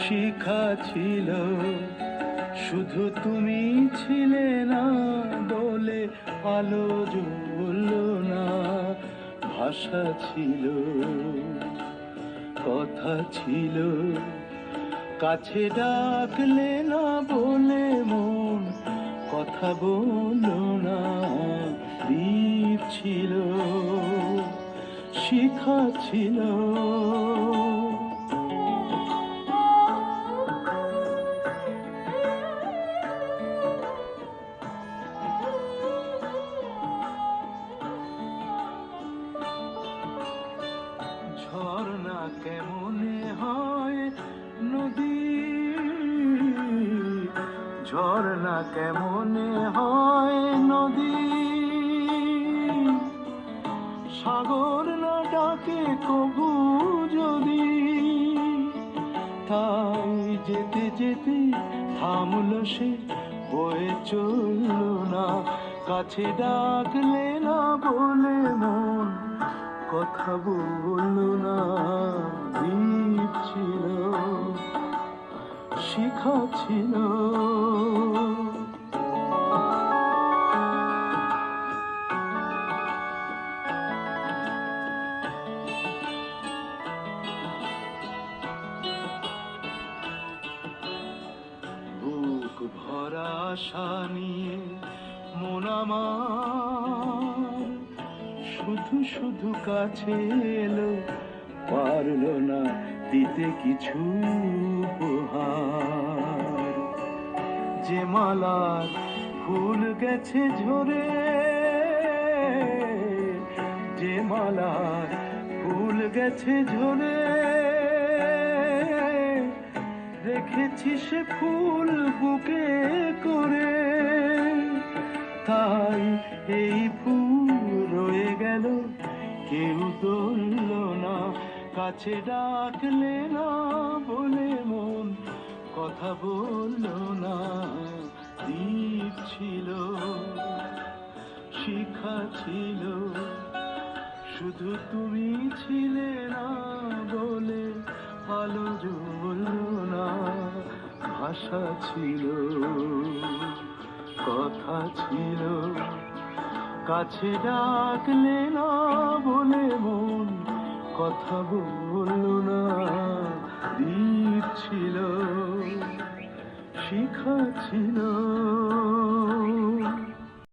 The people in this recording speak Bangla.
শিখা ছিল, শুধু তুমি ছিলে না বলে আলো জ্বলল না। ভাষা ছিল, কথা ছিল, কাছে ডাকলে না বলে মন কথা বলল না। দ্বীপ ছিল, শিখা ছিল। ঝর্ণা কেমনে হয় নদী, ঝর্ণা কেমনে হয় নদী, সাগর না ডাকে কবু যদি। তাই যেতে যেতে থামলো সে, বয়ে চলল না। কাছে ডাকলে না বলে মন কথা বলল না। দ্বীপ ছিল, শিখা ছিল। বুক ভরা আশা নিয়ে মন আমার শুধু শুধু কাছে এলো, পারলো না দিতে কিছু উপহার। যে মালার ফুল গেছে ঝরে, যে মালার ফুল গেছে ঝরে, রেখেছি সে ফুল বুকে করে। তাই এই ফুল রয়ে গেল, কেউ ধরল না। কাছে ডাকলে না বলে মন কথা বলল না। দ্বীপ ছিল, শিখা ছিল, শুধু তুমি ছিলে না বলে আলো জ্বলল না। ভাষা ছিল, কথা ছিল, কাছে ডাকলে না বলে মন কথা বলল না। দ্বীপ ছিল, শিখা ছিল।